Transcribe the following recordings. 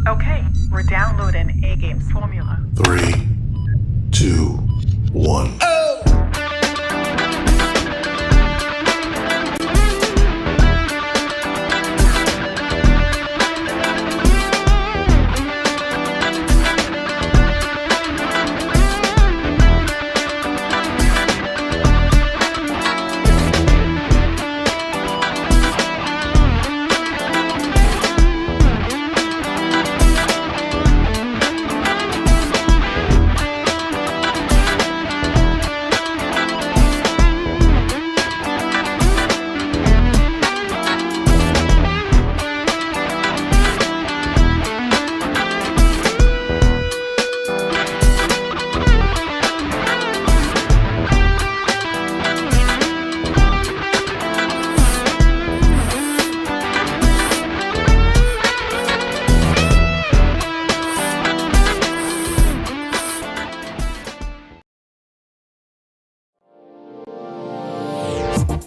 Okay, we're downloading A-Game's formula. 3, 2, 1.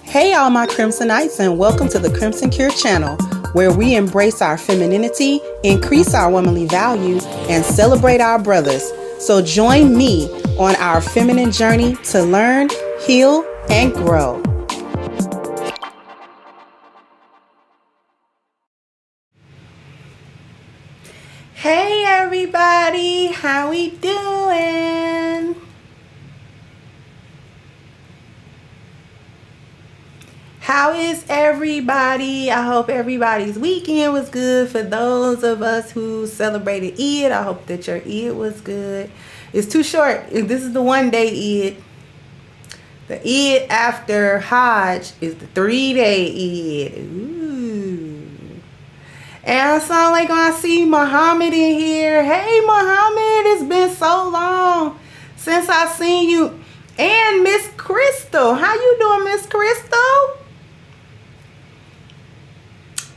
Hey all my Crimsonites, and welcome to the Crimson Cure channel, where we embrace our femininity, increase our womanly values, and celebrate our brothers. So join me on our feminine journey to learn, heal, and grow. Hey everybody, how we doing? How is everybody? I hope everybody's weekend was good. For those of us who celebrated Eid, I hope that your Eid was good. It's too short. This is the one-day Eid. The Eid after Hajj is the 3-day Eid. Ooh. And I sound like I see Muhammad in here. Hey, Muhammad, it's been so long since I seen you. And Miss Crystal. How you doing, Miss Crystal?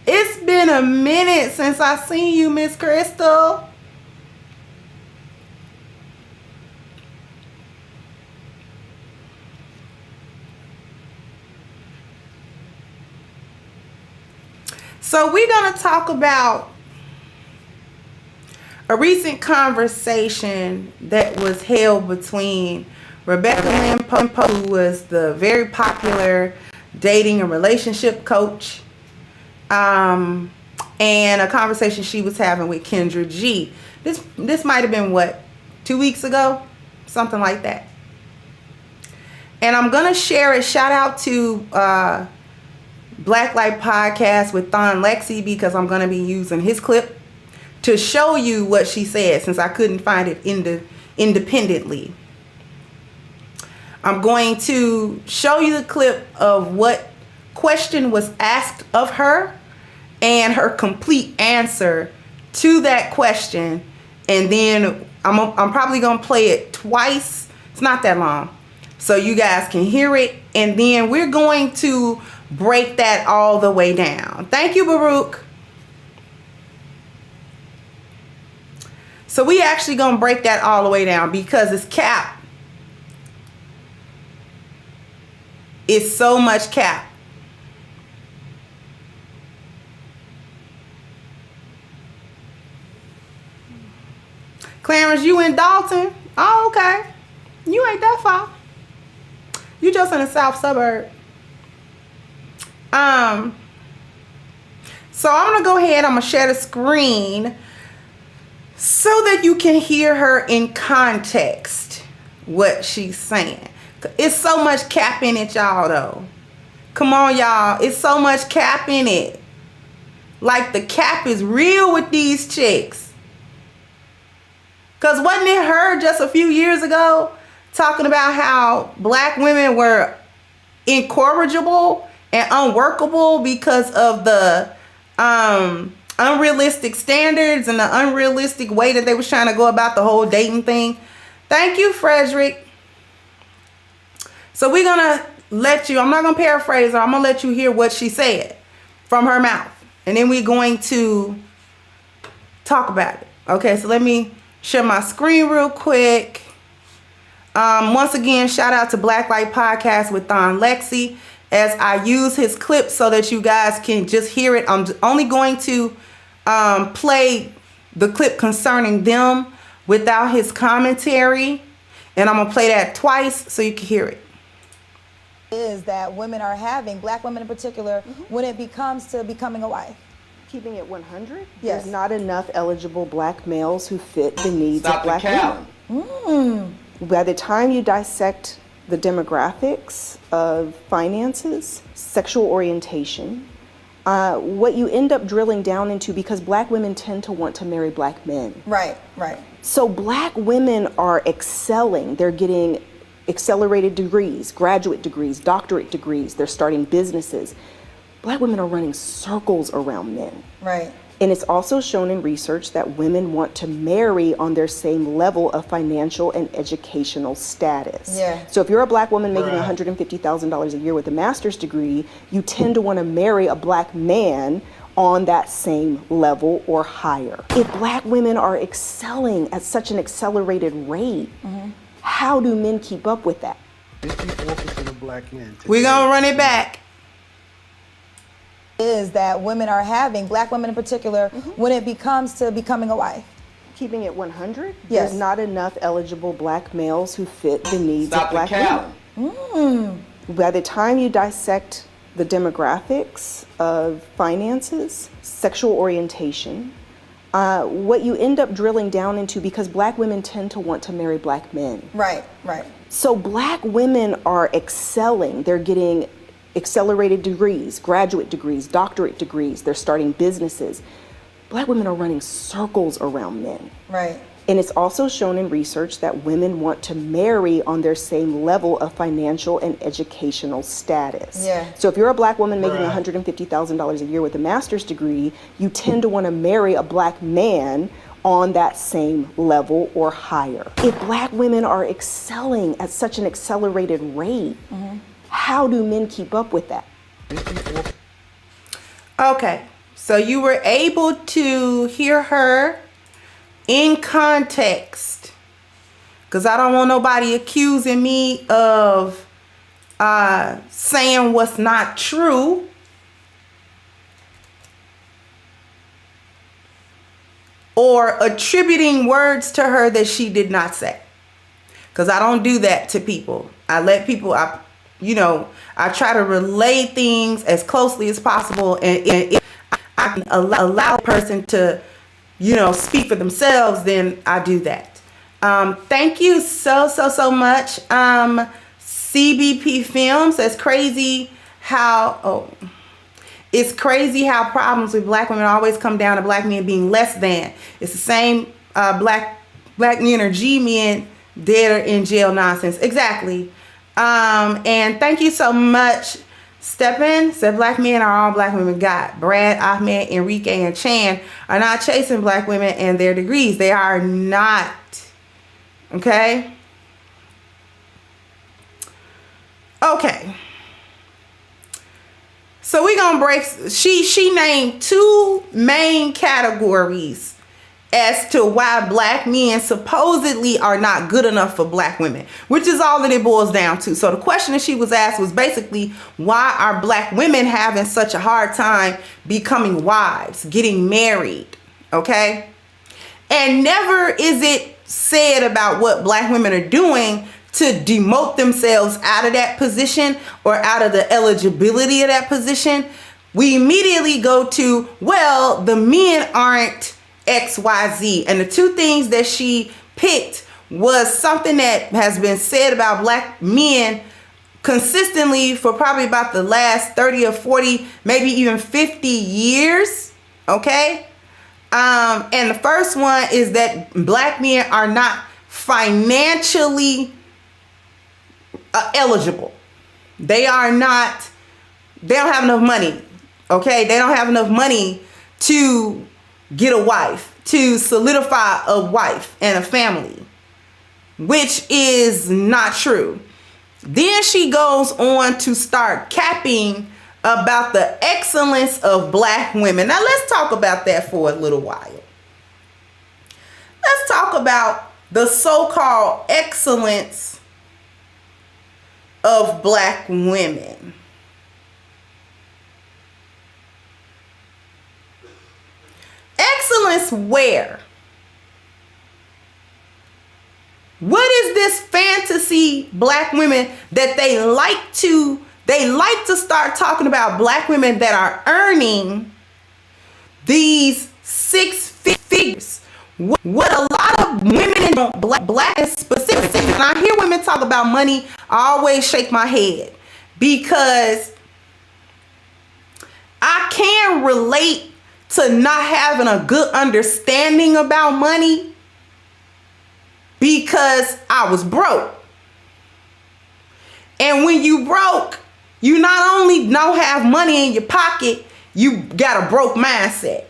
It's been a minute since I seen you, Miss Crystal. So we're going to talk about a recent conversation that was held between Rebecca Lynn Pope, who was the very popular dating and relationship coach, and a conversation she was having with Kendra G. This might have been, what, 2 weeks ago? Something like that. And I'm going to share it. Shout out to Black Light Podcast with Thon Lexi, because I'm going to be using his clip to show you what she said, since I couldn't find it independently. I'm going to show you the clip of what question was asked of her and her complete answer to that question, and then I'm probably gonna play it twice. It's not that long, so you guys can hear it, and then we're going to break that all the way down. Thank you, Baruch. So we actually gonna break that all the way down, because it's cap. It's so much cap. Clarence, you in Dalton? Oh, okay. You ain't that far. You just in the south suburb. So I'm gonna go ahead. I'm gonna share the screen so that you can hear her in context what she's saying. It's so much cap in it, y'all, though. Come on, y'all. It's so much cap in it. Like, the cap is real with these chicks. Because wasn't it her just a few years ago talking about how black women were incorrigible and unworkable because of the unrealistic standards and the unrealistic way that they was trying to go about the whole dating thing? Thank you, Frederick. So we're going to let you, I'm not going to paraphrase her. I'm going to let you hear what she said from her mouth. And then we're going to talk about it. Okay, so let me share my screen real quick. Once again, shout out to Black Light Podcast with Thon Lexi, as I use his clip so that you guys can just hear it. I'm only going to play the clip concerning them without his commentary. And I'm going to play that twice so you can hear it. Is that women are having, black women in particular, when it becomes to becoming a wife? Keeping it 100, Yes. there's not enough eligible black males who fit the needs of black women. By the time you dissect the demographics of finances, sexual orientation, what you end up drilling down into, because black women tend to want to marry black men. Right, right. So black women are excelling. They're getting accelerated degrees, graduate degrees, doctorate degrees. They're starting businesses. Black women are running circles around men. Right. And it's also shown in research that women want to marry on their same level of financial and educational status. Yeah. So if you're a black woman making $150,000 a year with a master's degree, you tend to want to marry a black man on that same level or higher. If black women are excelling at such an accelerated rate, how do men keep up with that? 54% of black men. We're going to run it back. Is that women are having, black women in particular, when it becomes to becoming a wife? Keeping it 100, Yes. there's not enough eligible black males who fit the needs of black women. By the time you dissect the demographics of finances, sexual orientation, what you end up drilling down into, because black women tend to want to marry black men. Right, right. So black women are excelling. They're getting accelerated degrees, graduate degrees, doctorate degrees. They're starting businesses. Black women are running circles around men. Right. And it's also shown in research that women want to marry on their same level of financial and educational status. Yeah. So if you're a black woman making $150,000 a year with a master's degree, you tend to want to marry a black man on that same level or higher. If black women are excelling at such an accelerated rate, how do men keep up with that? Okay, so you were able to hear her in context, because I don't want nobody accusing me of saying what's not true. Or attributing words to her that she did not say. Because I don't do that to people. I let people, I try to relay things as closely as possible, and if I can allow a person to, speak for themselves, then I do that. Thank you so much. CBP Films. It's crazy how problems with black women always come down to black men being less than. It's the same black men or G men dead or in jail nonsense. Exactly. And thank you so much. Steppen said black men are all black women got. Brad, Ahmed, Enrique, and Chan are not chasing black women and their degrees. They are not. Okay? Okay. So we're going to break. She named two main categories as to why black men supposedly are not good enough for black women, which is all that it boils down to. So the question that she was asked was basically, why are black women having such a hard time becoming wives, getting married? Okay. And never is it said about what black women are doing to demote themselves out of that position or out of the eligibility of that position. We immediately go to, well, the men aren't XYZ. And the two things that she picked was something that has been said about black men consistently for probably about the last 30 or 40, maybe even 50 years. Okay. And the first one is that black men are not financially eligible. They don't have enough money. Okay. They don't have enough money to get a wife, to solidify a wife and a family, which is not true. Then she goes on to start capping about the excellence of black women. Now let's talk about that for a little while. Let's talk about the so-called excellence of black women. Excellence where? see black women that they like to start talking about black women that are earning these six figures. What a lot of women in black specifically, when I hear women talk about money, I always shake my head, because I can relate to not having a good understanding about money, because I was broke. And when you broke, you not only don't have money in your pocket, you got a broke mindset.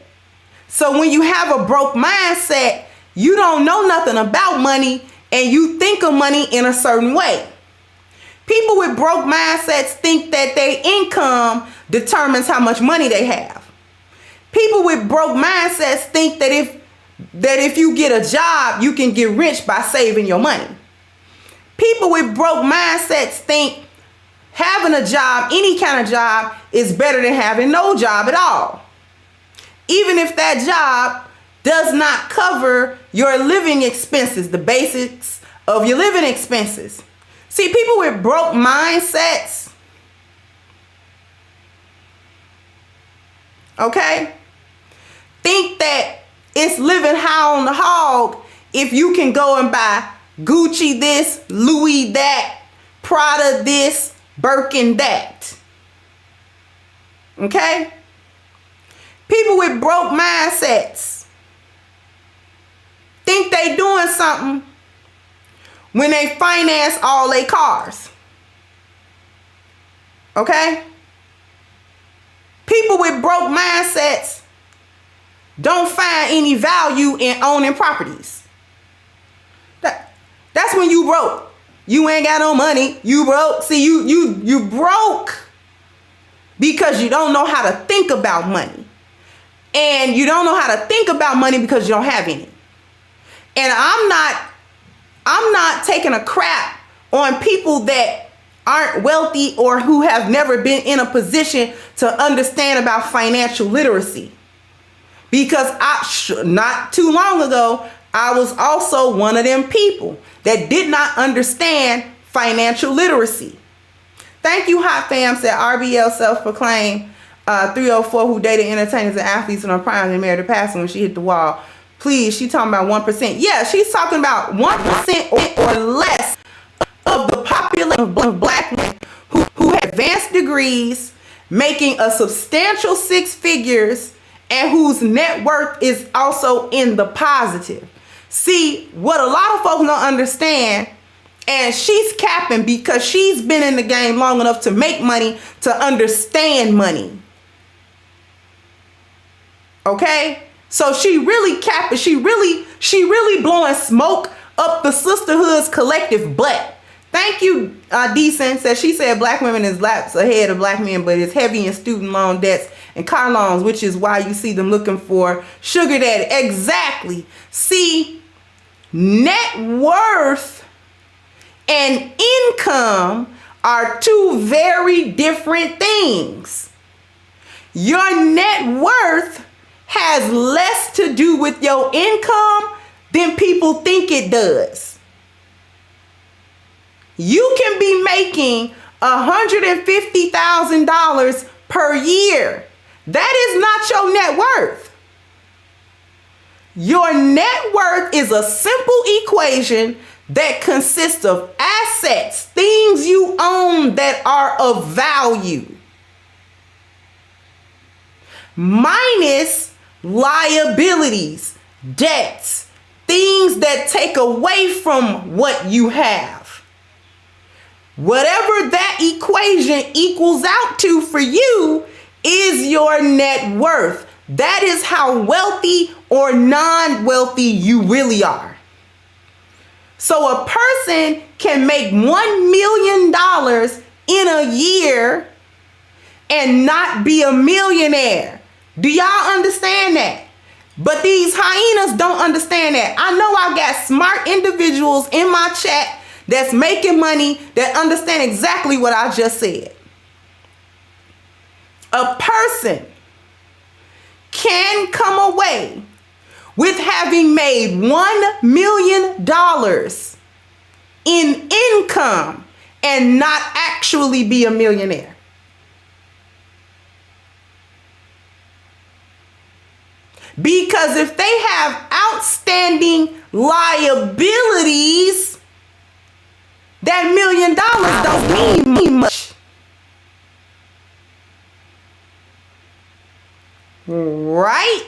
So when you have a broke mindset, you don't know nothing about money and you think of money in a certain way. People with broke mindsets think that their income determines how much money they have. People with broke mindsets think that if you get a job, you can get rich by saving your money. People with broke mindsets think having a job, any kind of job, is better than having no job at all, even if that job does not cover your living expenses, the basics of your living expenses. See, people with broke mindsets, okay, think that it's living high on the hog if you can go and buy Gucci this, Louis that, Prada this, Birkin that. Okay? People with broke mindsets think they doing something when they finance all their cars. Okay? People with broke mindsets don't find any value in owning properties. That's when you broke. You ain't got no money. You broke. See, you broke because you don't know how to think about money. And you don't know how to think about money because you don't have any. And I'm not taking a crap on people that aren't wealthy or who have never been in a position to understand about financial literacy. Because not too long ago, I was also one of them people that did not understand financial literacy. Thank you, Hot Fam, said RBL self-proclaimed 304 who dated entertainers and athletes in her prime and married a pastor when she hit the wall. Please, she talking about 1%. Yeah, she's talking about 1% or less of the population of black men who have advanced degrees, making a substantial six figures, and whose net worth is also in the positive. See, what a lot of folks don't understand, and she's capping because she's been in the game long enough to make money, to understand money. Okay? So she really capping, she really blowing smoke up the sisterhood's collective butt. Thank you, Decent, said she said black women is laps ahead of black men, but it's heavy in student loan debts and car loans, which is why you see them looking for sugar daddy. Exactly. See, net worth and income are two very different things. Your net worth has less to do with your income than people think it does. You can be making $150,000 per year. That is not your net worth. Your net worth is a simple equation that consists of assets, things you own that are of value, minus liabilities, debts, things that take away from what you have. Whatever that equation equals out to for you is your net worth. That is how wealthy or non-wealthy you really are. So a person can make $1 million in a year and not be a millionaire. Do y'all understand that? But these hyenas don't understand that. I know I got smart individuals in my chat that's making money that understand exactly what I just said. A person can come away with having made $1 million in income and not actually be a millionaire. Because if they have outstanding liabilities, that $1 million don't mean much. Right?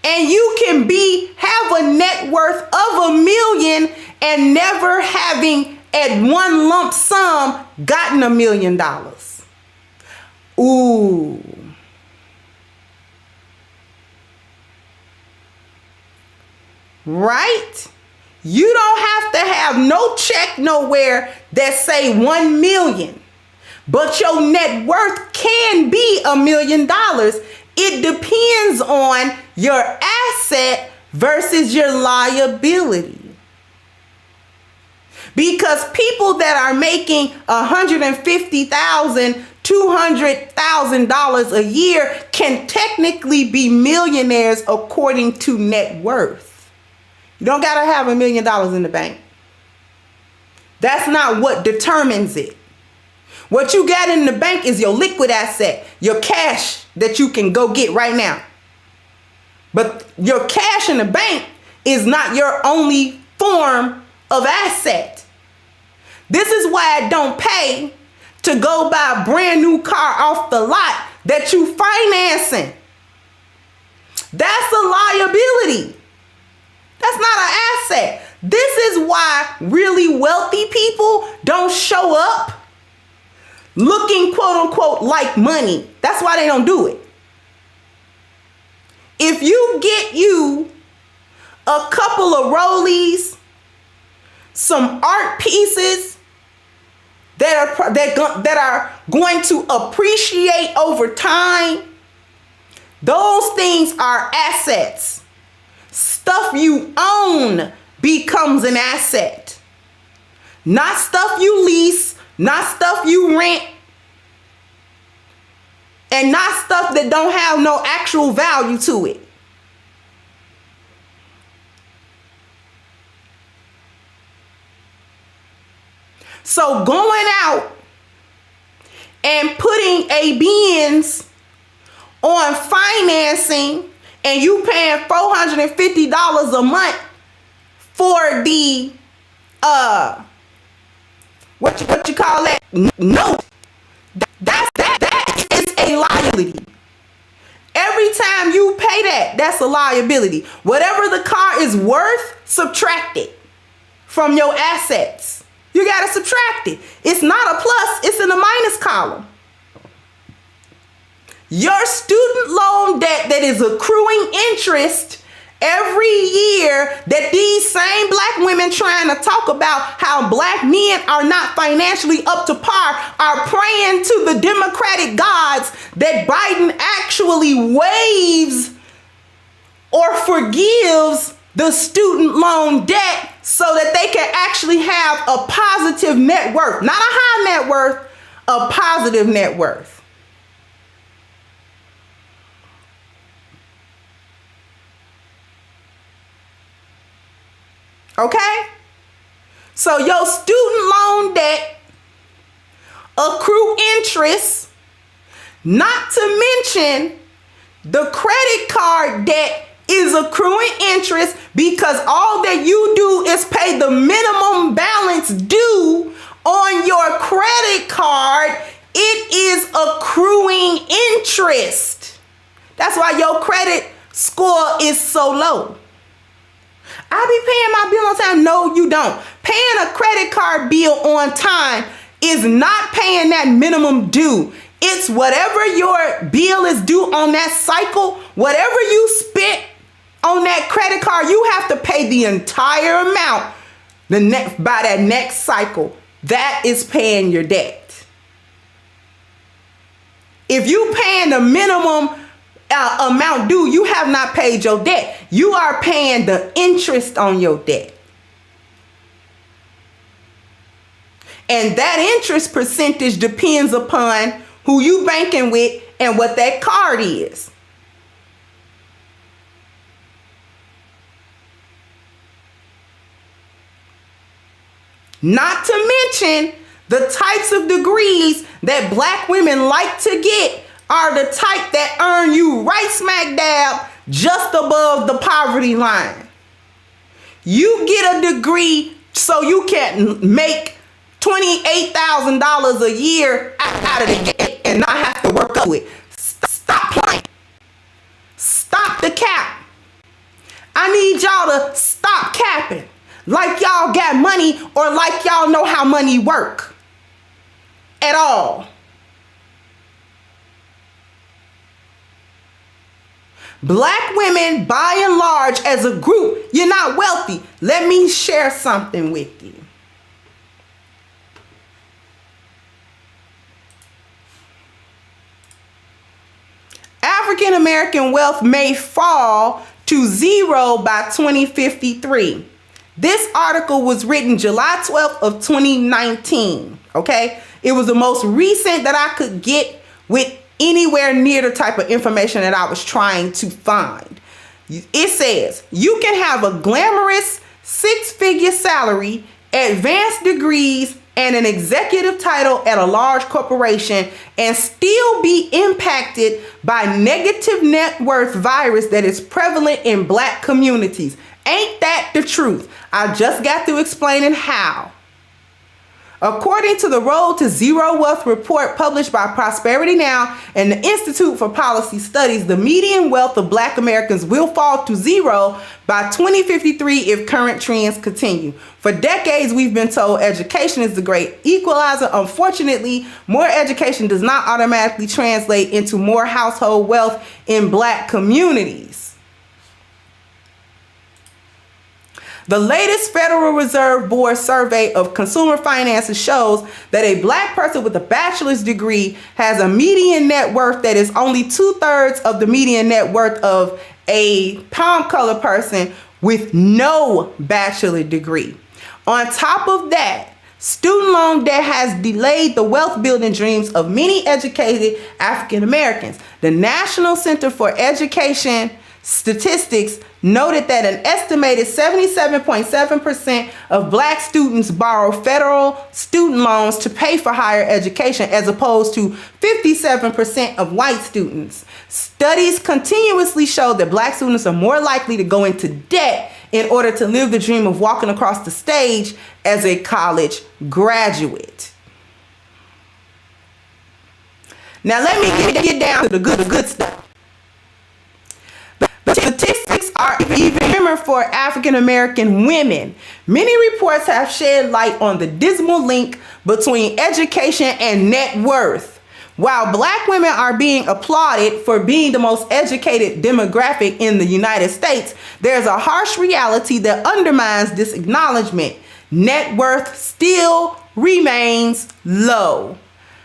And you can have a net worth of $1 million and never having at one lump sum gotten $1 million. Ooh. Right? You don't have to have no check nowhere that say 1 million. But your net worth can be $1 million. It depends on your asset versus your liability. Because people that are making $150,000, $200,000 a year can technically be millionaires according to net worth. You don't got to have $1 million in the bank. That's not what determines it. What you got in the bank is your liquid asset, your cash that you can go get right now. But your cash in the bank is not your only form of asset. This is why it don't pay to go buy a brand new car off the lot that you financing. That's a liability. That's not an asset. This is why really wealthy people don't show up looking quote unquote like money. That's why they don't do it. If you get you a couple of rollies, some art pieces that are going to appreciate over time, those things are assets. Stuff you own becomes an asset. Not stuff you lease, not stuff you rent, and not stuff that don't have no actual value to it. So going out and putting a Benz on financing and you paying $450 a month for the what you call that? No, that is a liability. Every time you pay that, that's a liability. Whatever the car is worth, subtract it from your assets. You got to subtract it. It's not a plus, it's in the minus column. Your student loan debt that is accruing interest every year, that these same black women trying to talk about how black men are not financially up to par are praying to the Democratic gods that Biden actually waives or forgives the student loan debt so that they can actually have a positive net worth. Not a high net worth, a positive net worth. Okay? So your student loan debt accrue interest, not to mention the credit card debt is accruing interest because all that you do is pay the minimum balance due on your credit card. It is accruing interest. That's why your credit score is so low. I be paying my bill on time. No, you don't. Paying a credit card bill on time is not paying that minimum due. It's whatever your bill is due on that cycle, whatever you spent on that credit card, you have to pay the entire amount by that next cycle. That is paying your debt. If you paying the minimum amount due, you have not paid your debt. You are paying the interest on your debt. And that interest percentage depends upon who you banking with and what that card is. Not to mention the types of degrees that black women like to get are the type that earn you right smack dab just above the poverty line. You get a degree so you can make $28,000 a year out of the gate and not have to work up to it. Stop playing. Stop the cap. I need y'all to stop capping. Like y'all got money or like y'all know how money work. At all. Black women, by and large, as a group, you're not wealthy. Let me share something with you. African American wealth may fall to zero by 2053. This article was written July 12th of 2019, okay? It was the most recent that I could get with anywhere near the type of information that I was trying to find. It says, you can have a glamorous 6-figure salary, advanced degrees, and an executive title at a large corporation and still be impacted by negative net worth virus that is prevalent in black communities. Ain't that the truth? I just got through explaining how. According to the Road to Zero Wealth report published by Prosperity Now and the Institute for Policy Studies, the median wealth of black Americans will fall to zero by 2053 if current trends continue. For decades, we've been told education is the great equalizer. Unfortunately, more education does not automatically translate into more household wealth in black communities. The latest Federal Reserve Board survey of consumer finances shows that a black person with a bachelor's degree has a median net worth that is only 2/3 of the median net worth of a palm color person with no bachelor degree. On top of that, student loan debt has delayed the wealth building dreams of many educated African Americans. The National Center for Education Statistics noted that an estimated 77.7% of black students borrow federal student loans to pay for higher education as opposed to 57% of white students. Studies continuously show that black students are more likely to go into debt in order to live the dream of walking across the stage as a college graduate. Now let me get down to the good stuff. The statistics are even grimmer for African American women. Many reports have shed light on the dismal link between education and net worth. While black women are being applauded for being the most educated demographic in the United States, there's a harsh reality that undermines this acknowledgement. Net worth still remains low.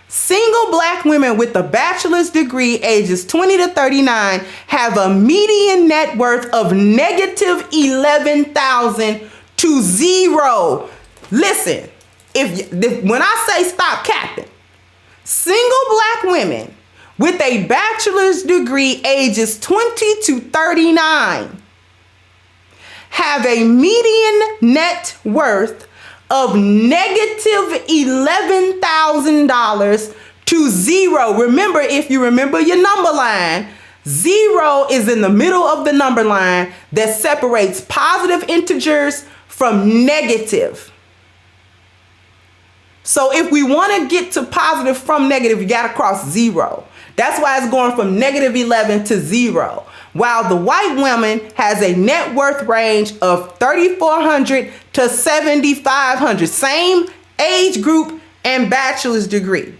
Single black women with a bachelor's degree ages 20 to 39 have a median net worth of negative 11,000 to zero. Listen, when I say stop capping, single black women with a bachelor's degree ages 20 to 39 have a median net worth of negative $11,000 to zero. Remember, if you remember your number line, zero is in the middle of the number line that separates positive integers from negative. So if we want to get to positive from negative, you got to cross zero. That's why it's going from negative 11 to zero. While the white woman has a net worth range of $3,400 to $7,500, same age group and bachelor's degree.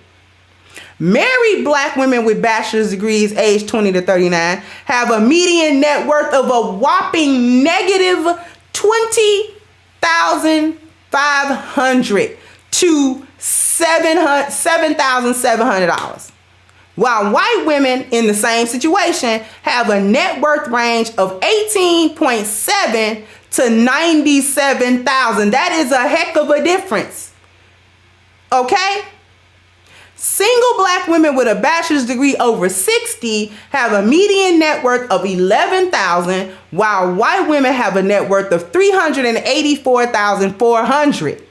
Married black women with bachelor's degrees aged 20 to 39 have a median net worth of a whopping negative $20,500 to $7,700. While white women in the same situation have a net worth range of 18.7 to 97,000. That is a heck of a difference. Okay? Single black women with a bachelor's degree over 60 have a median net worth of 11,000, while white women have a net worth of 384,400.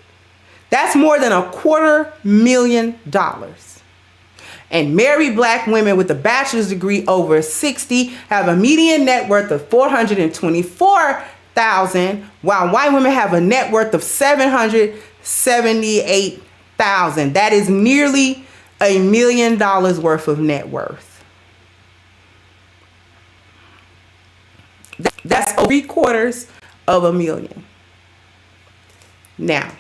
That's more than $250,000. And married black women with a bachelor's degree over 60 have a median net worth of $424,000, while white women have a net worth of $778,000. That is nearly $1 million worth of net worth. That's $750,000. Now,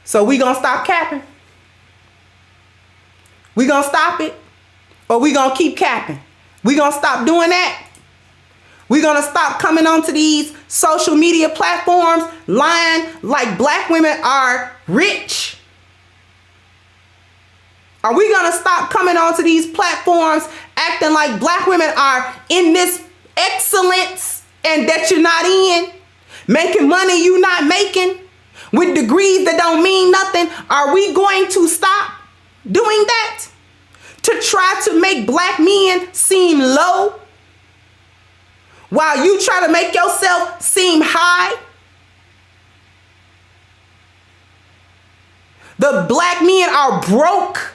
so we gonna stop capping? We gonna stop it? Or we gonna keep capping? We gonna stop doing that? We gonna stop coming onto these social media platforms lying like black women are rich? Are we gonna stop coming onto these platforms acting like black women are in this excellence and that you're not in? Making money you not making? With degrees that don't mean nothing? Are we going to stop doing that? To try to make black men seem low? While you try to make yourself seem high? The black men are broke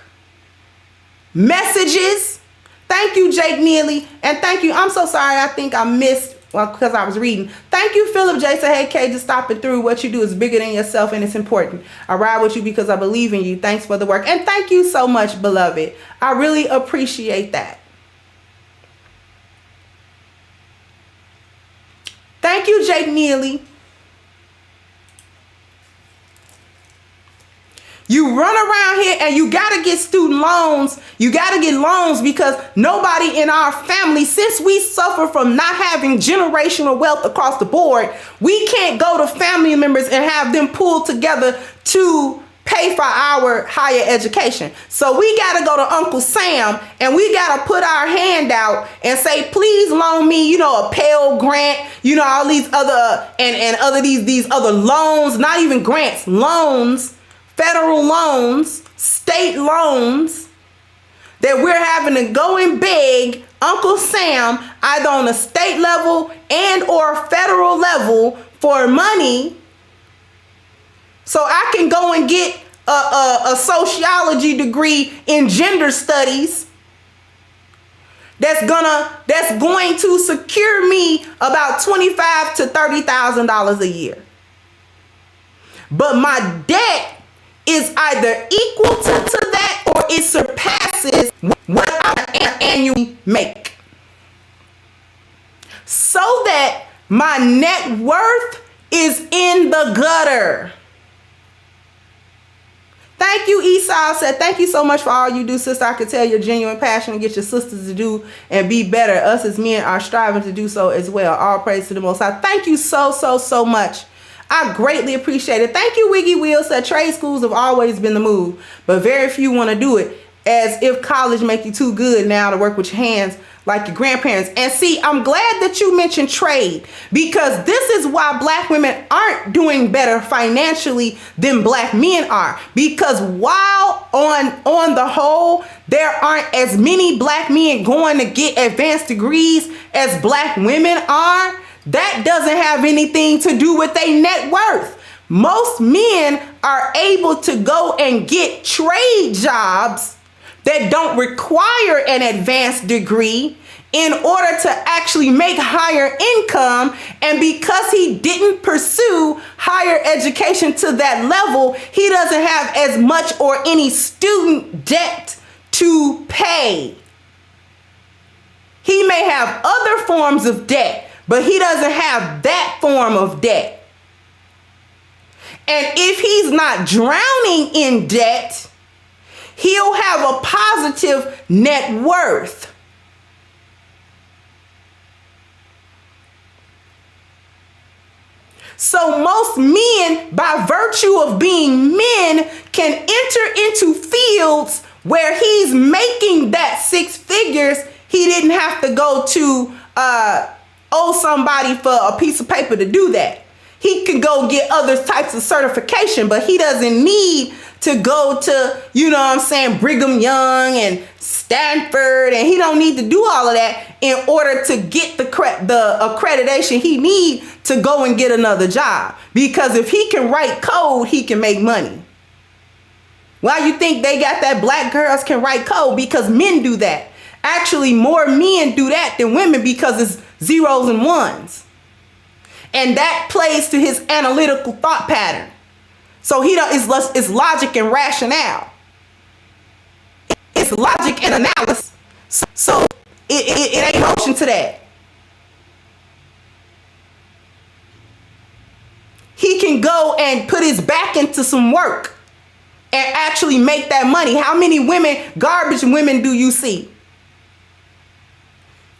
messages. Thank you, Jake Neely. And thank you. I'm so sorry. I think I missed, well, because I was reading. Thank you, Philip J. Said, hey, Kay, just stopping through. What you do is bigger than yourself and it's important. I ride with you because I believe in you. Thanks for the work. And thank you so much, beloved. I really appreciate that. Thank you, Jake Neely. You run around here and you got to get student loans. You got to get loans because nobody in our family, since we suffer from not having generational wealth across the board, we can't go to family members and have them pull together to pay for our higher education. So we got to go to Uncle Sam and we got to put our hand out and say, please loan me, a Pell Grant, all these other and other these other loans, not even grants, loans. Federal loans, state loans, that we're having to go and beg Uncle Sam either on a state level and or federal level for money so I can go and get a sociology degree in gender studies that's going to secure me about $25,000 to $30,000 a year. But my debt is either equal to that or it surpasses what I annually make. So that my net worth is in the gutter. Thank you, Esau said, thank you so much for all you do, sister. I could tell your genuine passion to get your sisters to do and be better. Us as men are striving to do so as well. All praise to the Most High. Thank you so much. I greatly appreciate it. Thank you, Wiggy Wheel said trade schools have always been the move, but very few want to do it, as if college make you too good now to work with your hands like your grandparents. And see, I'm glad that you mentioned trade, because this is why black women aren't doing better financially than black men are. Because while on the whole, there aren't as many black men going to get advanced degrees as black women are, that doesn't have anything to do with their net worth. Most men are able to go and get trade jobs that don't require an advanced degree in order to actually make higher income. And because he didn't pursue higher education to that level, he doesn't have as much or any student debt to pay. He may have other forms of debt, but he doesn't have that form of debt. And if he's not drowning in debt, he'll have a positive net worth. So most men, by virtue of being men, can enter into fields where he's making that 6 figures. He didn't have to go to owe somebody for a piece of paper to do that. He could go get other types of certification, but he doesn't need to go to, you know what I'm saying, Brigham Young and Stanford, and he don't need to do all of that in order to get the accreditation he need to go and get another job. Because if he can write code, he can make money. Why you think they got that black girls can write code? Because men do that. Actually, more men do that than women because it's zeros and ones. And that plays to his analytical thought pattern. So it's logic and rationale. It's logic and analysis. So it ain't motion to that. He can go and put his back into some work and actually make that money. How many garbage women do you see?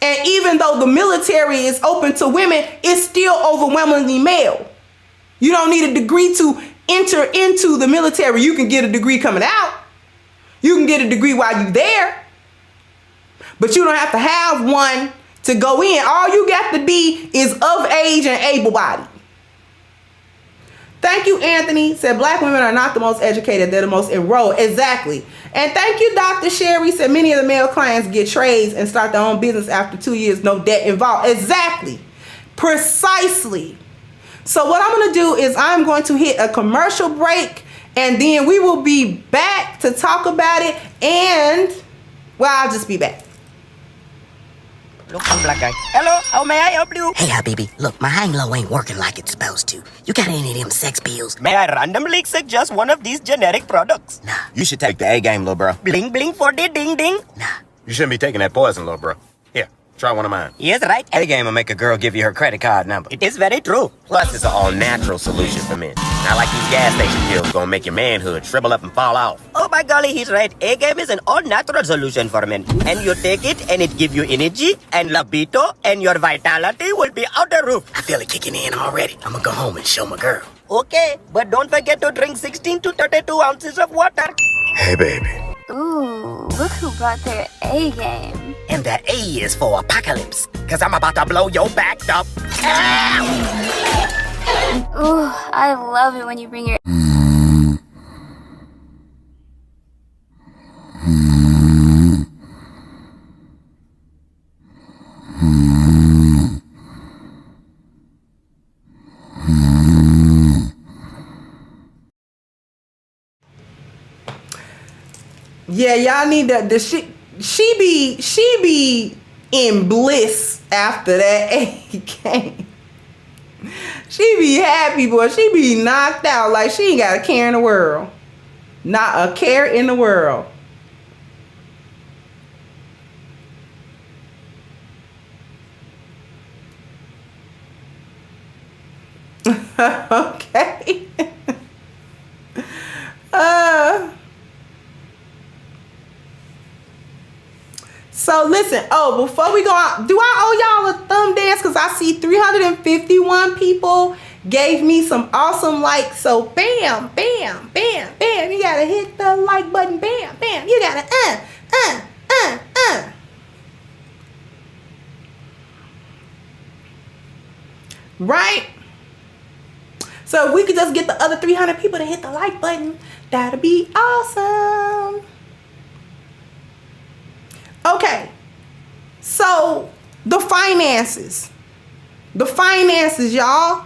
And even though the military is open to women, it's still overwhelmingly male. You don't need a degree to enter into the military. You can get a degree coming out. You can get a degree while you're there. But you don't have to have one to go in. All you got to be is of age and able-bodied. Thank you, Anthony. Said black women are not the most educated. They're the most enrolled. Exactly. And thank you, Dr. Sherry. Said many of the male clients get trades and start their own business after 2 years. No debt involved. Exactly. Precisely. So what I'm going to do is I'm going to hit a commercial break, and then we will be back to talk about it. And, well, I'll just be back. Look, I'm black guy. Hello, how may I help you? Hey, Habibi, look, my hang low ain't working like it's supposed to. You got any of them sex pills? May I randomly suggest one of these generic products? Nah. You should take the A game, little bro. Bling bling for the ding ding. Nah. You shouldn't be taking that poison, little bro. Here, try one of mine. Yes, right. A game will make a girl give you her credit card number. It is very true. Plus, it's an all-natural solution for men. Not like these gas station pills gonna make your manhood shrivel up and fall off. Oh my golly, he's right. A-game is an all-natural solution for men. And you take it and it give you energy and libido and your vitality will be out the roof. I feel it kicking in already. I'm gonna go home and show my girl. Okay, but don't forget to drink 16 to 32 ounces of water. Hey, baby. Ooh, look who brought their A game. And that A is for apocalypse, cause I'm about to blow your back up. Ooh, I love it when you bring your... Yeah, y'all need that. She be in bliss after that A game. She be happy, boy. She be knocked out like she ain't got a care in the world. Not a care in the world. Okay. So listen, before we go out, do I owe y'all a thumb dance? Because I see 351 people gave me some awesome likes. So bam, bam, bam, bam. You gotta hit the like button. Bam, bam. You gotta Right? So if we could just get the other 300 people to hit the like button, that'd be awesome. Okay, so the finances, y'all.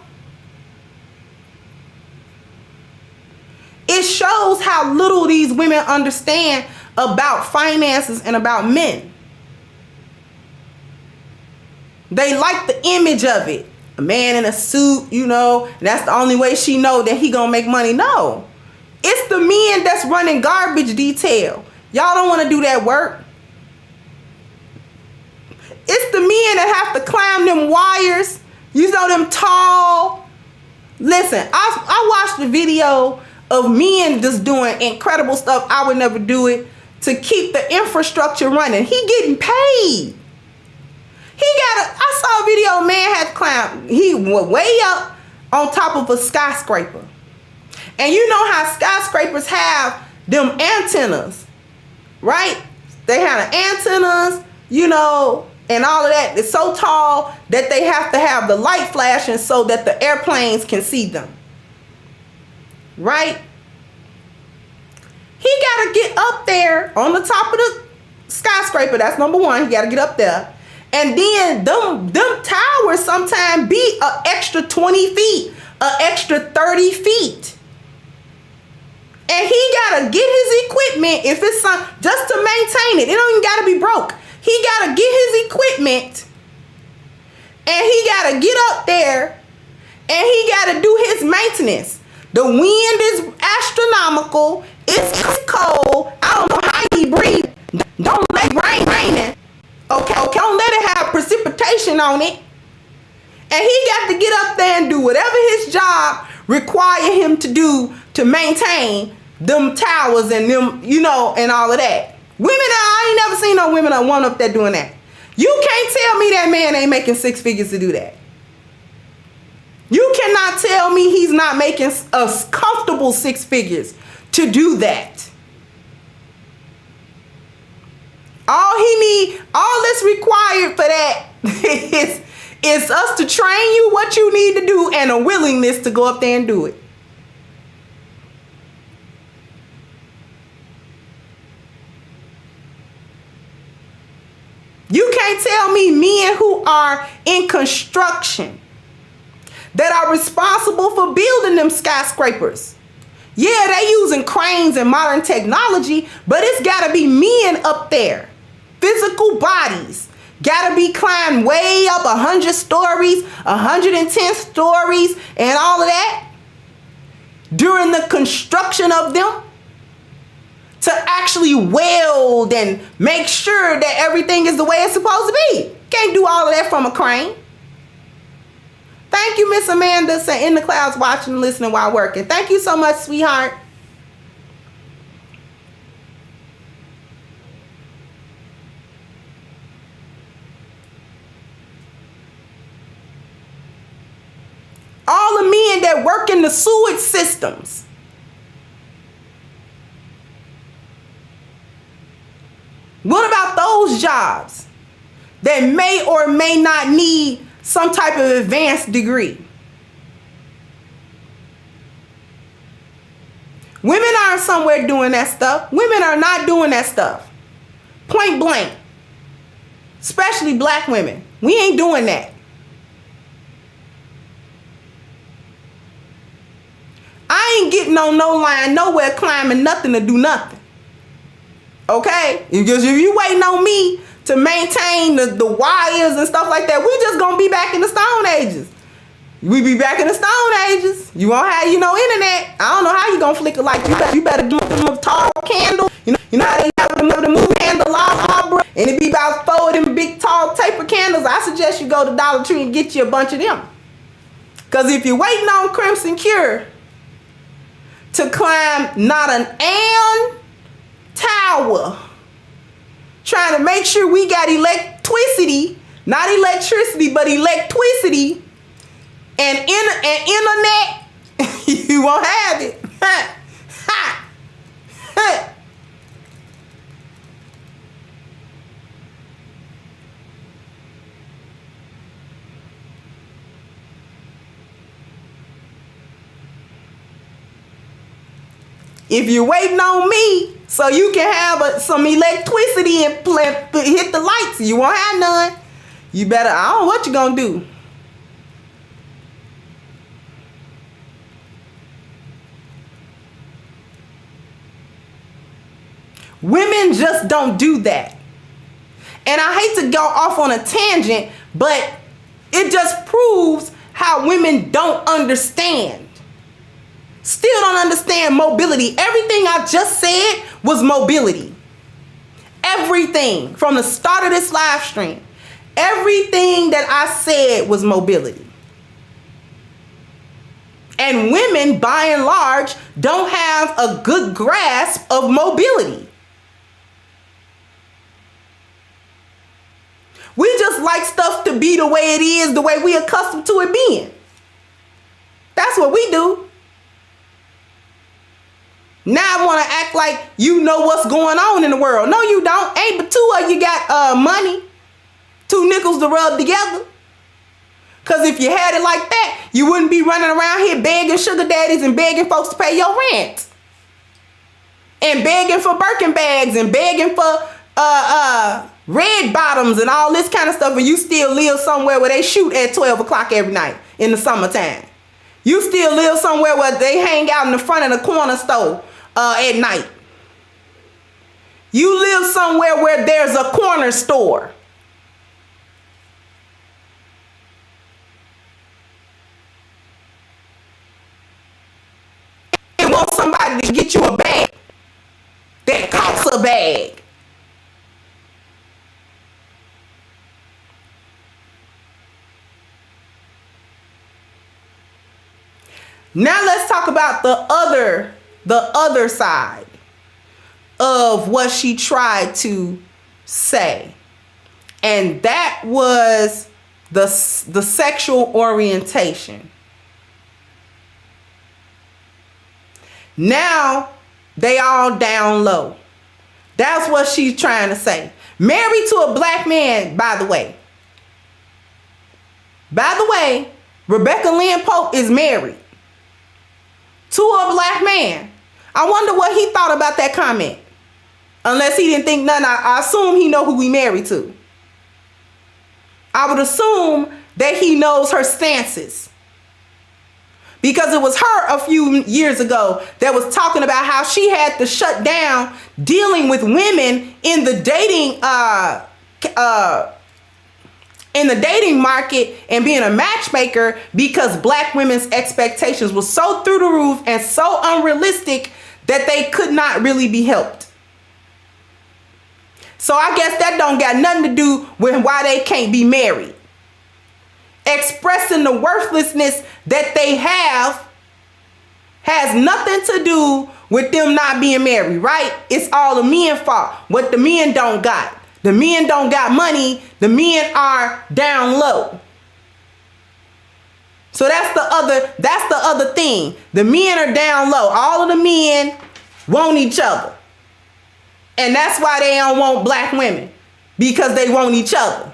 It shows how little these women understand about finances and about men. They like the image of it. A man in a suit, you know, that's the only way she know that he gonna make money. No, it's the men that's running garbage detail. Y'all don't want to do that work. It's the men that have to climb them wires. You know, them tall. Listen, I watched the video of men just doing incredible stuff. I would never do it to keep the infrastructure running. He getting paid. I saw a video, man had to climb. He went way up on top of a skyscraper. And you know how skyscrapers have them antennas, right? They have the antennas, you know, and all of that. It's so tall that they have to have the light flashing so that the airplanes can see them. Right? He got to get up there on the top of the skyscraper. That's number one. He got to get up there. And then them towers sometimes be an extra 20 feet, an extra 30 feet. And he got to get his equipment, if it's some, just to maintain it. It don't even got to be broke. He got to get his equipment, and he got to get up there, and he got to do his maintenance. The wind is astronomical. It's cold. I don't know how he breathe. Don't let it rain. Okay, don't let it have precipitation on it. And he got to get up there and do whatever his job require him to do to maintain them towers and them, and all of that. Women, I ain't never seen no women that want up there doing that. You can't tell me that man ain't making 6 figures to do that. You cannot tell me he's not making a comfortable 6 figures to do that. All that's required for that is us to train you what you need to do and a willingness to go up there and do it. You can't tell me men who are in construction that are responsible for building them skyscrapers. Yeah, they using cranes and modern technology, but it's got to be men up there. Physical bodies. Got to be climbed way up 100 stories, 110 stories, and all of that during the construction of them to actually weld and make sure that everything is the way it's supposed to be. Can't do all of that from a crane. Thank you, Miss Amanda, saying in the clouds watching and listening while working. Thank you so much, sweetheart. All the men that work in the sewage systems. What about those jobs that may or may not need some type of advanced degree? Women aren't somewhere doing that stuff. Women are not doing that stuff. Point blank. Especially black women. We ain't doing that. I ain't getting on no line nowhere climbing nothing to do nothing. Okay? Because if you waiting on me to maintain the wires and stuff like that, we just gonna be back in the Stone Ages. We be back in the Stone Ages. You won't have, internet. I don't know how you gonna flicker like you better do them a tall candle. You know how they have the movie candelabra, and it be about 4 of them big tall taper candles. I suggest you go to Dollar Tree and get you a bunch of them. Cause if you're waiting on Crimson Cure to climb not an tower, trying to make sure we got electricity, not electricity, but electricity and internet, you won't have it. If you're waiting on me so you can have some electricity and hit the lights, you won't have none. You better, I don't know what you're going to do. Women just don't do that. And I hate to go off on a tangent, but it just proves how women don't understand. Still don't understand mobility. Everything I just said was mobility. Everything from the start of this live stream. Everything that I said was mobility. And women, by and large, don't have a good grasp of mobility. We just like stuff to be the way it is, the way we accustomed to it being. That's what we do. Now I want to act like you know what's going on in the world. No, you don't. Ain't but 2 of you got money. 2 2 nickels to rub together. Because if you had it like that, you wouldn't be running around here begging sugar daddies and begging folks to pay your rent. And begging for Birkin bags and begging for red bottoms and all this kind of stuff, and you still live somewhere where they shoot at 12 o'clock every night in the summertime. You still live somewhere where they hang out in the front of the corner store at night. You live somewhere where there's a corner store. You want somebody to get you a bag that costs a bag. Now let's talk about the other side of what she tried to say. And that was the sexual orientation. Now they all down low. That's what she's trying to say. Married to a black man, by the way. By the way, Rebecca Lynn Pope is married to a black man. I wonder what he thought about that comment. Unless he didn't think nothing. I assume he know who we married to. I would assume that he knows her stances. Because it was her a few years ago that was talking about how she had to shut down dealing with women in the dating market and being a matchmaker because black women's expectations were so through the roof and so unrealistic that they could not really be helped. So I guess that don't got nothing to do with why they can't be married. Expressing the worthlessness that they have has nothing to do with them not being married, right? It's all the men's fault. What the men don't got. The men don't got money. The men are down low. So that's the other thing. The men are down low. All of the men want each other. And that's why they don't want black women. Because they want each other.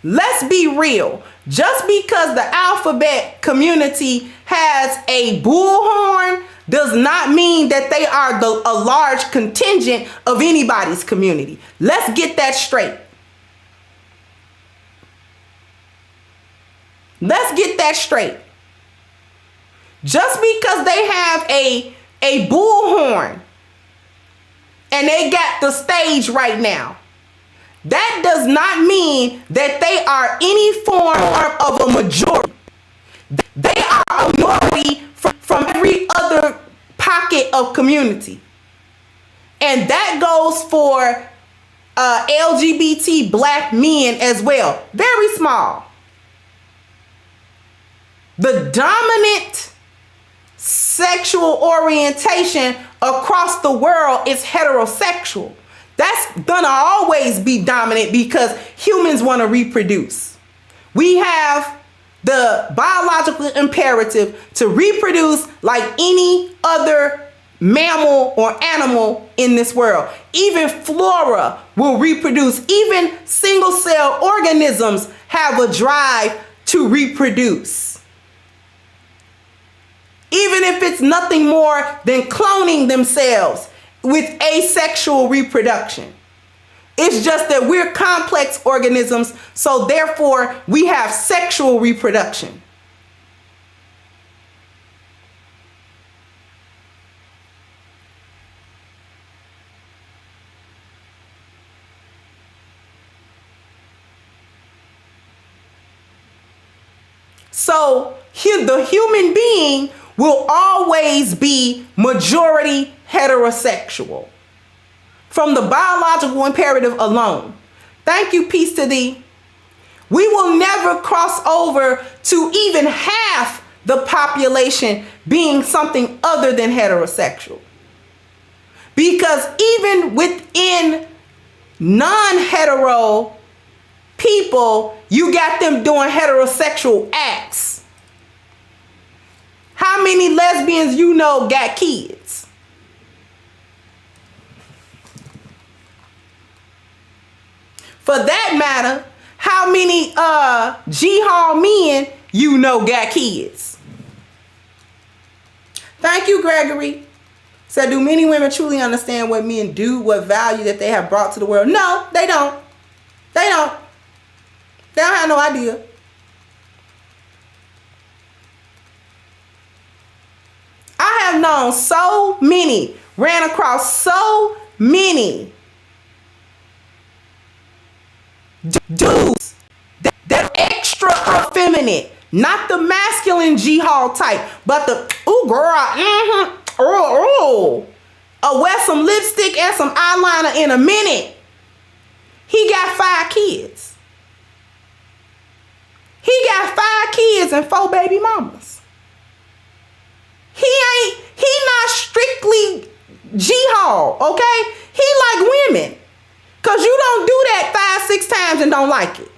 Let's be real. Just because the alphabet community has a bullhorn does not mean that they are a large contingent of anybody's community. Let's get that straight. Let's get that straight. Just because they have a bullhorn and they got the stage right now, that does not mean that they are any form of a majority. They are a minority from every other pocket of community. And that goes for LGBT black men as well. Very small. The dominant sexual orientation across the world is heterosexual. That's gonna always be dominant because humans want to reproduce. We have the biological imperative to reproduce like any other mammal or animal in this world. Even flora will reproduce. Even single cell organisms have a drive to reproduce. Even if it's nothing more than cloning themselves with asexual reproduction. It's just that we're complex organisms, so therefore we have sexual reproduction. So the human being will always be majority heterosexual from the biological imperative alone. Thank you, peace to thee. We will never cross over to even half the population being something other than heterosexual. Because even within non-hetero people, you got them doing heterosexual acts. How many lesbians you know got kids? For that matter, how many G-Hall men you know got kids? Thank you, Gregory. So do many women truly understand what men do, what value that they have brought to the world? No, they don't. They don't. They don't have no idea. I have known so many, ran across so many dudes that are extra effeminate, not the masculine G-Hall type, but the, ooh girl, wear some lipstick and some eyeliner in a minute. He got 5 kids. He got 5 kids and 4 baby mamas. He not strictly G-Hall, okay? He like women. Cause you don't do that 5-6 times and don't like it.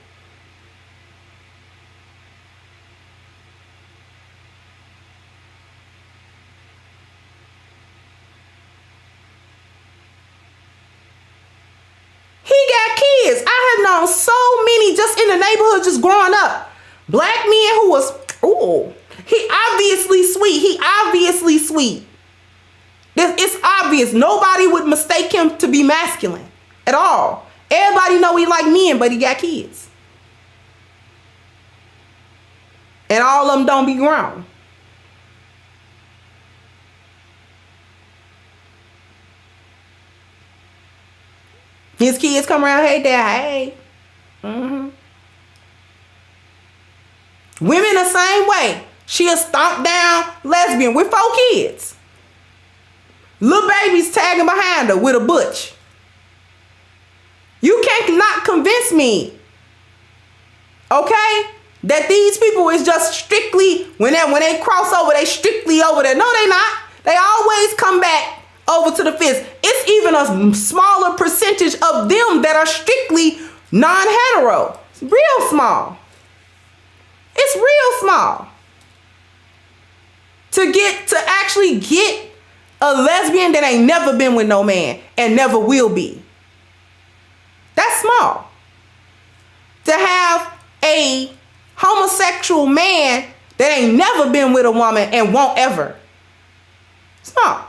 He got kids. I have known so many just in the neighborhood just growing up. Black men who was, he obviously sweet. He obviously sweet. It's obvious. Nobody would mistake him to be masculine at all. Everybody know he like men, but he got kids. And all of them don't be grown. His kids come around, hey dad, hey. Women the same way. She a stomped down lesbian with 4 kids. Little babies tagging behind her with a butch. You can't not convince me, okay, that these people is just strictly, when they cross over, they strictly over there. No, they not. They always come back over to the fence. It's even a smaller percentage of them that are strictly non-hetero. It's real small. It's real small. To actually get a lesbian that ain't never been with no man and never will be. That's small. To have a homosexual man that ain't never been with a woman and won't ever. Small.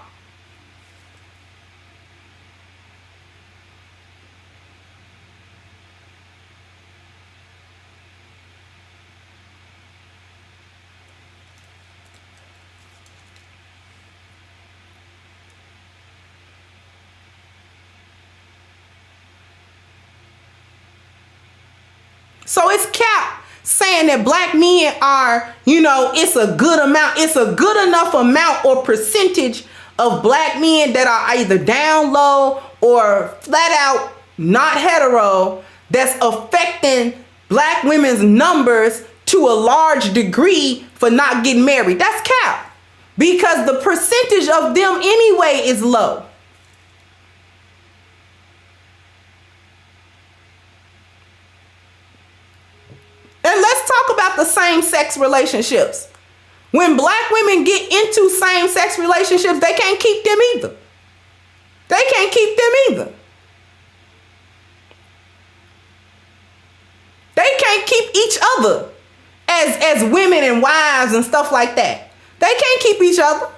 So it's cap saying that black men are, it's a good amount. It's a good enough amount or percentage of black men that are either down low or flat out not hetero that's affecting black women's numbers to a large degree for not getting married. That's cap. Because the percentage of them anyway is low. And let's talk about the same-sex relationships. When black women get into same-sex relationships, they can't keep them either. They can't keep them either. They can't keep each other as women and wives and stuff like that. They can't keep each other.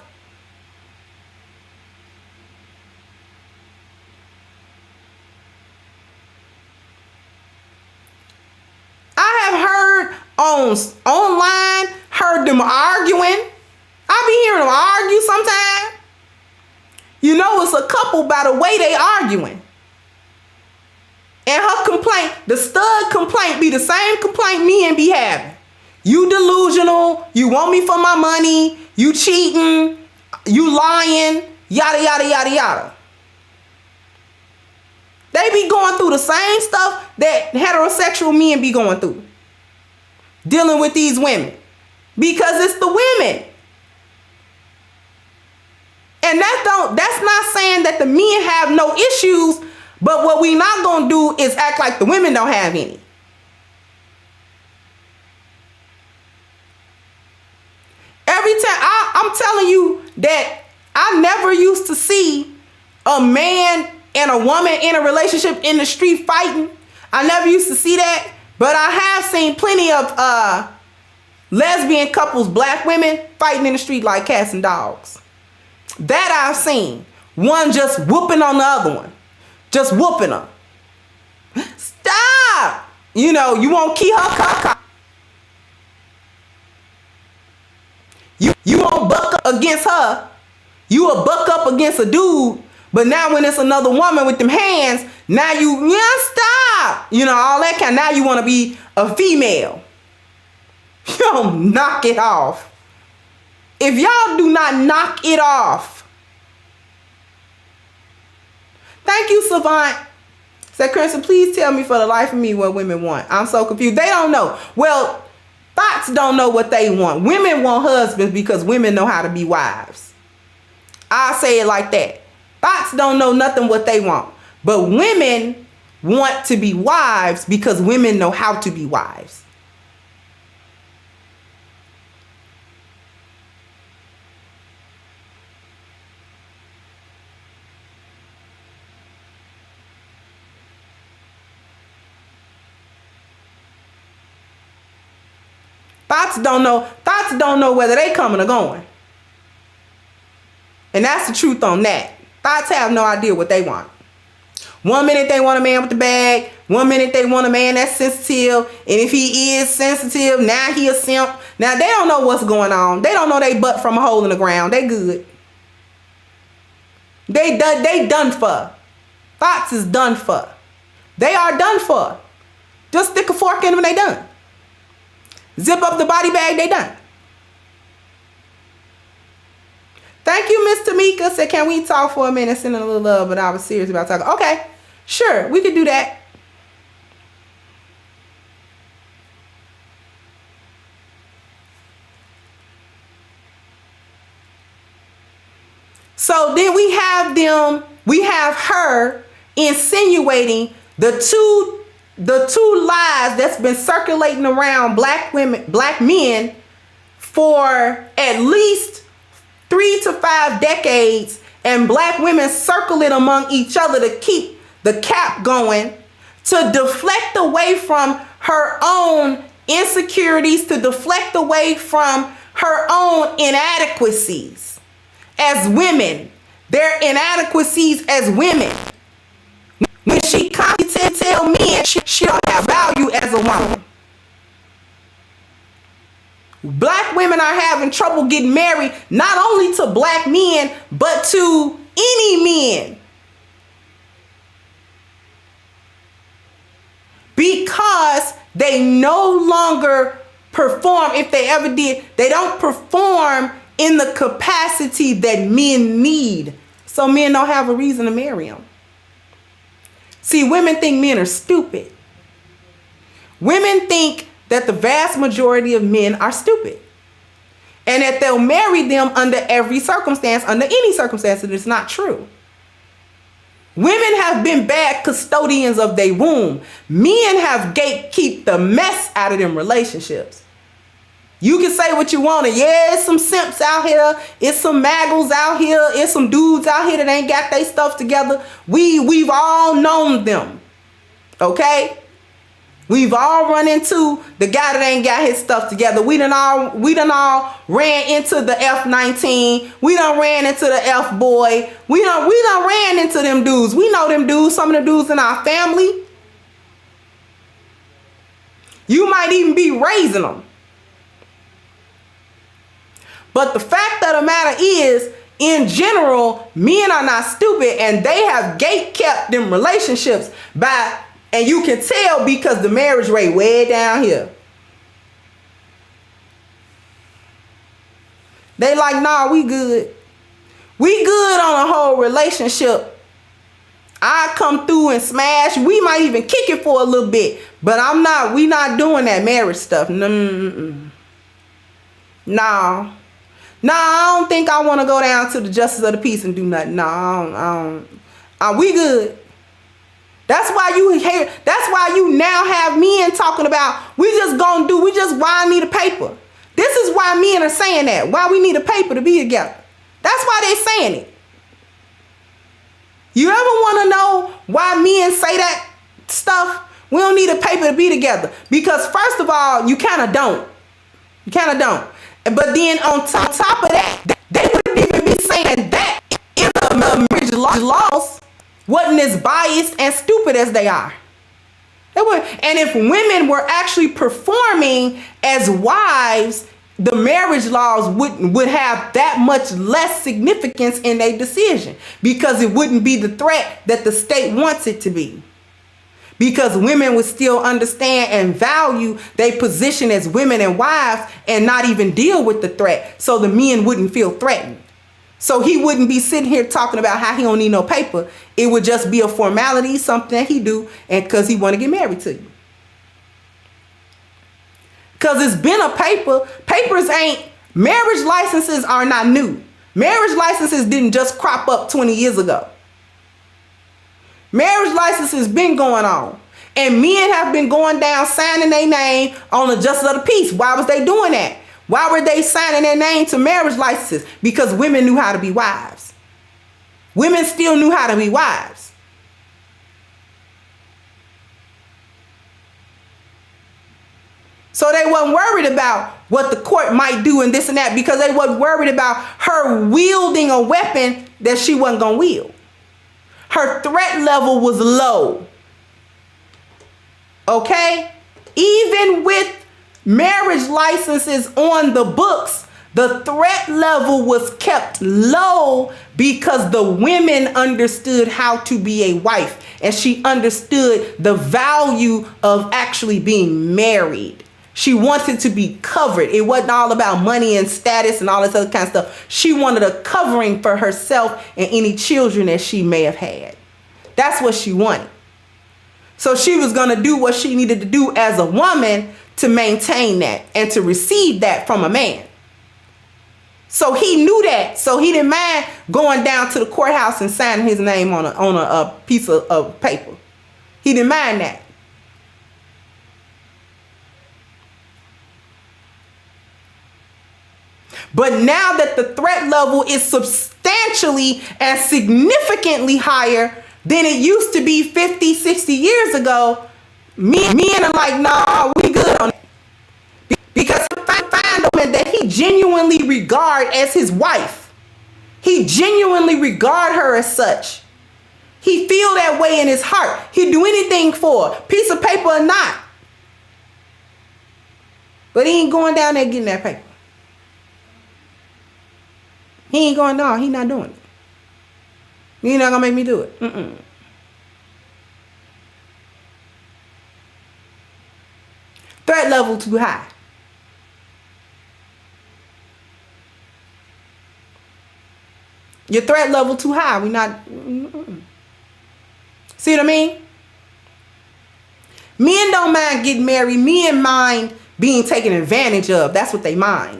Online, heard them arguing. I be hearing them argue sometimes. It's a couple by the way they arguing. And her complaint, the stud complaint, be the same complaint men be having. You delusional, you want me for my money, you cheating, you lying, yada, yada, yada, yada. They be going through the same stuff that heterosexual men be going through. Dealing with these women. Because it's the women. And that's not saying that the men have no issues, but what we not gonna do is act like the women don't have any. Every time, I'm telling you that I never used to see a man and a woman in a relationship in the street fighting. I never used to see that. But I have seen plenty of lesbian couples, black women, fighting in the street like cats and dogs. That I've seen. One just whooping on the other one. Just whooping her. Stop! You know, you won't keep her cock. You won't buck up against her. You will buck up against a dude. But now when it's another woman with them hands, now stop. You know, all that kind. Now you want to be a female. You don't knock it off. If y'all do not knock it off. Thank you, Savant. Said, Crimson, please tell me for the life of me what women want. I'm so confused. They don't know. Well, thoughts don't know what they want. Women want husbands because women know how to be wives. I'll say it like that. Thoughts don't know nothing what they want. But women want to be wives because women know how to be wives. Thoughts don't know whether they coming or going. And that's the truth on that. Thoughts have no idea what they want. 1 minute they want a man with the bag. 1 minute they want a man that's sensitive. And if he is sensitive, now he a simp. Now they don't know what's going on. They don't know they butt from a hole in the ground. They good. They done for. Thoughts is done for. They are done for. Just stick a fork in them and they done. Zip up the body bag, they done. Thank you, Miss Tamika. Said, can we talk for a minute? Sending a little love, but I was serious about talking. Okay, sure, we could do that. So then we have her insinuating the two lies that's been circulating around black men for at least 3 to 5 decades, and black women circle it among each other to keep the cap going, to deflect away from her own insecurities, to deflect away from her own inadequacies as women, their inadequacies as women. When she constantly tell men she don't have value as a woman. Black women are having trouble getting married, not only to black men, but to any men. Because they no longer perform, if they ever did, they don't perform in the capacity that men need. So men don't have a reason to marry them. See, women think men are stupid. Women think that the vast majority of men are stupid. And that they'll marry them under every circumstance, under any circumstance, that it's not true. Women have been bad custodians of their womb. Men have gatekeep the mess out of them relationships. You can say what you want, and yeah, it's some simps out here, it's some maggles out here, it's some dudes out here that ain't got their stuff together. We've all known them, okay? We've all run into the guy that ain't got his stuff together. We done all ran into the F-19. We done ran into the F-boy. We done ran into them dudes. We know them dudes, some of the dudes in our family. You might even be raising them. But the fact of the matter is, in general, men are not stupid, and they have gate-kept them relationships by, and you can tell because the marriage rate way down here. They like, nah, we good. We good on a whole relationship. I come through and smash. We might even kick it for a little bit, but we not doing that marriage stuff. No. I don't think I want to go down to the justice of the peace and do nothing. No, we good. That's why you now have men talking about, we just why I need a paper. This is why men are saying that. Why we need a paper to be together. That's why they saying it. You ever want to know why men say that stuff? We don't need a paper to be together. Because first of all, you kind of don't. You kind of don't. But then on top of that, they wouldn't even be saying that if the marriage laws wasn't as biased and stupid as they are. They would. And if women were actually performing as wives, the marriage laws would have that much less significance in their decision, because it wouldn't be the threat that the state wants it to be. Because women would still understand and value their position as women and wives and not even deal with the threat, so the men wouldn't feel threatened. So he wouldn't be sitting here talking about how he don't need no paper. It would just be a formality, something that he do, and because he want to get married to you. Because it's been a paper. Papers ain't, marriage licenses are not new. Marriage licenses didn't just crop up 20 years ago. Marriage licenses been going on. And men have been going down signing their name on the justice of the peace. Why was they doing that? Why were they signing their name to marriage licenses? Because women knew how to be wives. Women still knew how to be wives. So they wasn't worried about what the court might do and this and that, because they wasn't worried about her wielding a weapon that she wasn't going to wield. Her threat level was low. Okay? Even with marriage licenses on the books, the threat level was kept low because the women understood how to be a wife, and she understood the value of actually being married. She wanted to be covered. It wasn't all about money and status and all this other kind of stuff. She wanted a covering for herself and any children that she may have had. That's what she wanted. So she was going to do what she needed to do as a woman to maintain that and to receive that from a man. So he knew that. So he didn't mind going down to the courthouse and signing his name on a piece of paper. He didn't mind that. But now that the threat level is substantially and significantly higher than it used to be 50, 60 years ago, men are like, nah, we good on it. Because he find a woman that he genuinely regard as his wife. He genuinely regard her as such. He feel that way in his heart. He'd do anything for her, piece of paper or not. But he ain't going down there getting that paper. He ain't going down. He not doing it. You're not going to make me do it. Threat level too high. Your threat level too high. We not. See what I mean? Men don't mind getting married. Men mind being taken advantage of. That's what they mind.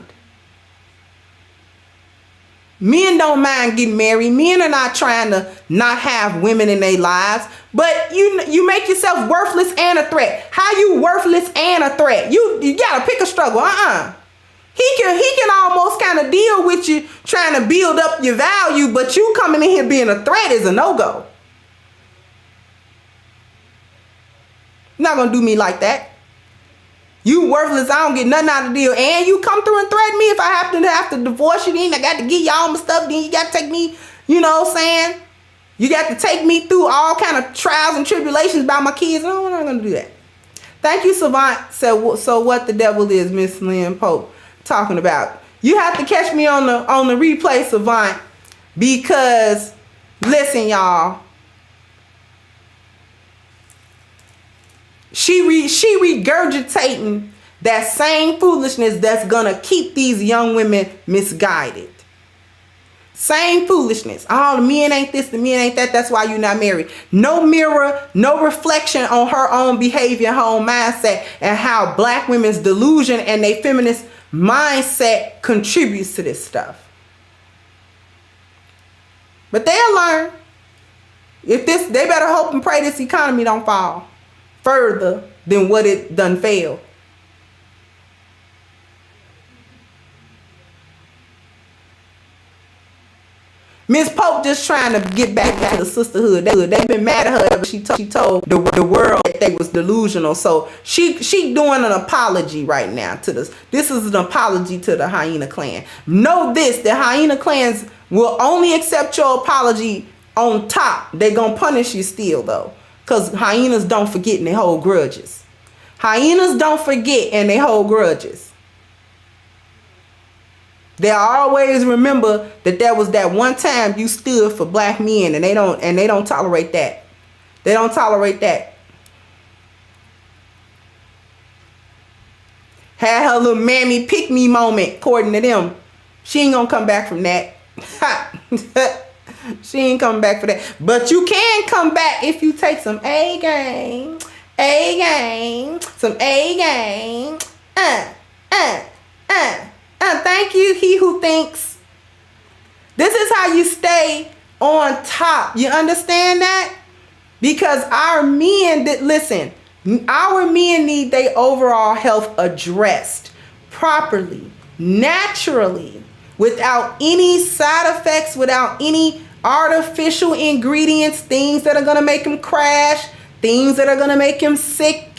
Men don't mind getting married. Men are not trying to not have women in their lives. But you make yourself worthless and a threat. How you worthless and a threat? You gotta pick a struggle. He can almost kind of deal with you trying to build up your value, but you coming in here being a threat is a no-go. You're not gonna do me like that. You worthless, I don't get nothing out of the deal. And you come through and threaten me if I happen to have to divorce you, then I got to give you all my stuff, then you got to take me, you know what I'm saying? You got to take me through all kind of trials and tribulations about my kids. No, we're not going to do that. Thank you, Savant. So what the devil is Miss Lynn Pope talking about? You have to catch me on the replay, Savant, because listen, y'all. She regurgitating that same foolishness that's gonna keep these young women misguided. Same foolishness. Oh, the men ain't this, the men ain't that. That's why you're not married. No mirror, no reflection on her own behavior, her own mindset, and how black women's delusion and their feminist mindset contributes to this stuff. But they'll learn. They better hope and pray this economy don't fall further than what it done failed. Miss Pope just trying to get back to the sisterhood. They've been mad at her ever she told the world that they was delusional. So she doing an apology right now to this. This is an apology to the Hyena Clan. Know this, the Hyena Clans will only accept your apology on top. They gonna punish you still though. Because hyenas don't forget and they hold grudges. Hyenas don't forget and they hold grudges. They'll always remember that there was that one time you stood for black men, and they don't tolerate that. They don't tolerate that. Had her little mammy pick me moment, according to them. She ain't gonna come back from that. She ain't coming back for that. But you can come back if you take some A game. A game. Some A game. Thank you, he who thinks. This is how you stay on top. You understand that? Because our men, listen, our men need their overall health addressed properly, naturally, without any side effects, without any artificial ingredients, things that are going to make them crash, things that are going to make them sick,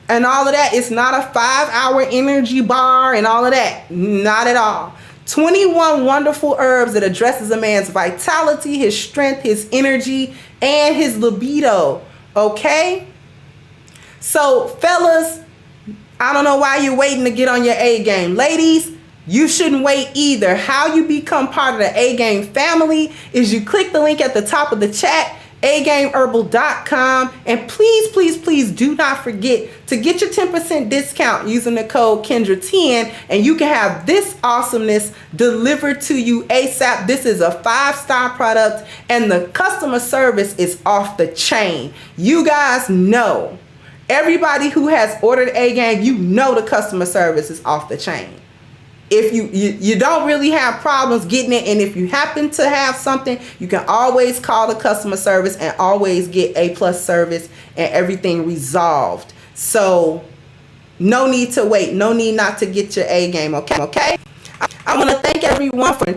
and all of that. It's not a 5-hour energy bar and all of that. Not at all. 21 wonderful herbs that addresses a man's vitality, his strength, his energy, and his libido. Okay? So, fellas, I don't know why you're waiting to get on your A game. Ladies, you shouldn't wait either. How you become part of the A Game family is you click the link at the top of the chat, agameherbal.com, and please do not forget to get your 10% discount using the code Kendra10, and you can have this awesomeness delivered to you ASAP. This is a 5-star product, and the customer service is off the chain. You guys know, everybody who has ordered A Game, you know the customer service is off the chain. If you don't really have problems getting it, and if you happen to have something, you can always call the customer service and always get A+ service and everything resolved. So no need to wait. No need not to get your A game. Okay. I want to thank everyone for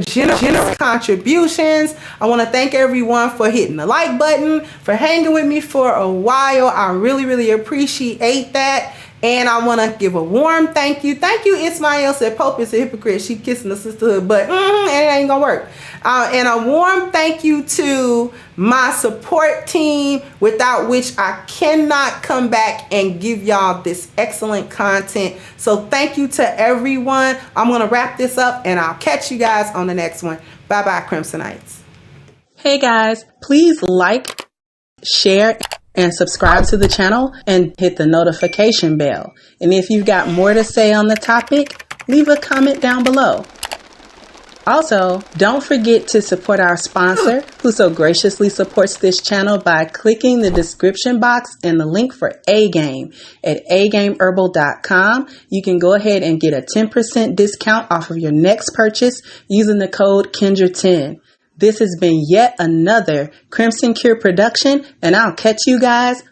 generous contributions. I want to thank everyone for hitting the like button, for hanging with me for a while. I really appreciate that. And I want to give a warm thank you. Thank you, Ismael said Pope is a hypocrite. She kissing the sisterhood, but it ain't gonna work. And a warm thank you to my support team, without which I cannot come back and give y'all this excellent content. So thank you to everyone. I'm gonna wrap this up, and I'll catch you guys on the next one. Bye-bye, Crimsonites. Hey guys, please like, share, and subscribe to the channel and hit the notification bell. And if you've got more to say on the topic, leave a comment down below. Also, don't forget to support our sponsor, who so graciously supports this channel by clicking the description box and the link for A Game at agameherbal.com. You can go ahead and get a 10% discount off of your next purchase using the code Kendra10. This has been yet another Crimson Cure production, and I'll catch you guys